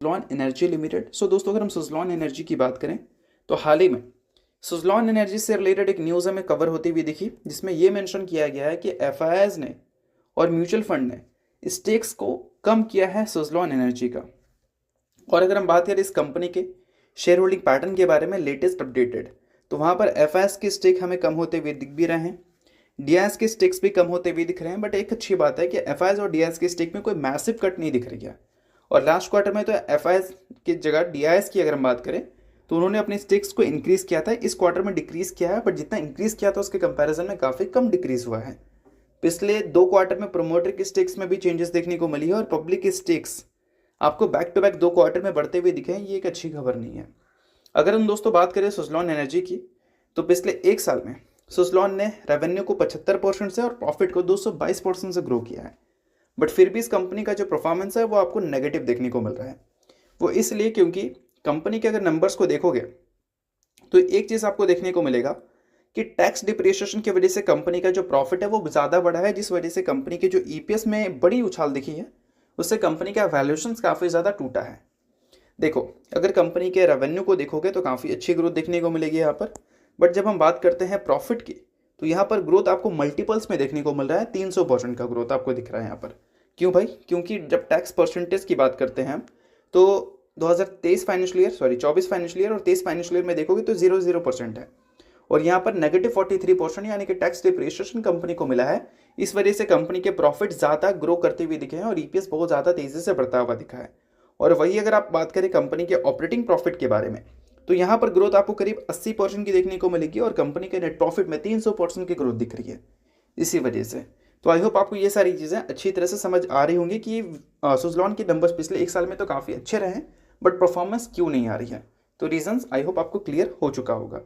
Suzlon energy limited. दोस्तों, अगर हम सुज़लॉन एनर्जी की बात करें तो हाल ही में सुज़लॉन एनर्जी से रिलेटेड एक न्यूज़ हमें कवर होती हुई दिखी, जिसमें ये मेंशन किया गया है कि एफआईआईज ने और म्यूचुअल फंड ने स्टेक्स को कम किया है सुज़लॉन एनर्जी का। और अगर हम बात करें इस कंपनी के शेयर होल्डिंग पैटर्न के बारे में लेटेस्ट अपडेटेड, तो वहाँ पर एफआईआईज के स्टेक हमें कम होते हुए दिख भी रहे हैं, डीआईएस के स्टेक्स भी कम होते हुए दिख रहे हैं। बट एक अच्छी बात है कि एफआईआईज और डीआईएस के स्टेक में कोई मैसिव कट नहीं दिख रही है। और लास्ट क्वार्टर में तो एफआईआईज की जगह डीआईएस की अगर हम बात करें तो उन्होंने अपने स्टेक्स को इंक्रीज किया था, इस क्वार्टर में डिक्रीज किया है, बट जितना इंक्रीज किया था उसके कंपैरिजन में काफ़ी कम डिक्रीज हुआ है। पिछले 2 क्वार्टर में प्रोमोटर के स्टेक्स में भी चेंजेस देखने को मिली है और पब्लिक के स्टेक्स आपको बैक टू बैक 2 क्वार्टर में बढ़ते हुए दिखे हैं। ये एक अच्छी खबर नहीं है। अगर हम दोस्तों बात करें सुज़लॉन एनर्जी की, तो पिछले 1 साल में सुज़लॉन ने रेवेन्यू को 75% से और प्रॉफिट को 222% से ग्रो किया है। बट फिर भी इस कंपनी का जो परफॉर्मेंस है वो आपको नेगेटिव देखने को मिल रहा है। वो इसलिए क्योंकि कंपनी के अगर नंबर्स को देखोगे तो एक चीज़ आपको देखने को मिलेगा कि टैक्स डिप्रिसिएशन की वजह से कंपनी का जो प्रॉफिट है वो ज़्यादा बढ़ा है, जिस वजह से कंपनी के जो ईपीएस में बड़ी उछाल दिखी है, उससे कंपनी का वैल्यूएशन काफ़ी ज़्यादा टूटा है। देखो, अगर कंपनी के रेवेन्यू को देखोगे तो काफ़ी अच्छी ग्रोथ देखने को मिलेगी यहाँ पर। बट जब हम बात करते हैं प्रॉफिट की, तो यहाँ पर ग्रोथ आपको मल्टीपल्स में देखने को मिल रहा है। 300% का ग्रोथ आपको दिख रहा है यहाँ पर। क्यों भाई? क्योंकि जब टैक्स परसेंटेज की बात करते हैं तो 2023 फाइनेंशियल ईयर 24 फाइनेंशियल ईयर और 23 फाइनेंशियल ईयर में देखोगे तो 0% है। और यहाँ पर -43% यानी कि टैक्स डिप्रिसिएशन कंपनी को मिला है। इस वजह से कंपनी के प्रॉफिट ज़्यादा ग्रो करते हुए दिखे हैं और ईपीएस बहुत ज़्यादा तेज़ी से बढ़ता हुआ दिखा है। और वही अगर आप बात करें कंपनी के ऑपरेटिंग प्रॉफिट के बारे में, तो यहाँ पर ग्रोथ आपको करीब 80% की देखने को मिलेगी और कंपनी के नेट प्रॉफिट में 300% की ग्रोथ दिख रही है इसी वजह से। तो आई होप आपको ये सारी चीज़ें अच्छी तरह से समझ आ रही होंगी कि सुज़लॉन के नंबर्स पिछले 1 साल में तो काफ़ी अच्छे रहे हैं, बट परफॉर्मेंस क्यों नहीं आ रही है। तो रीजंस आई होप आपको क्लियर हो चुका होगा।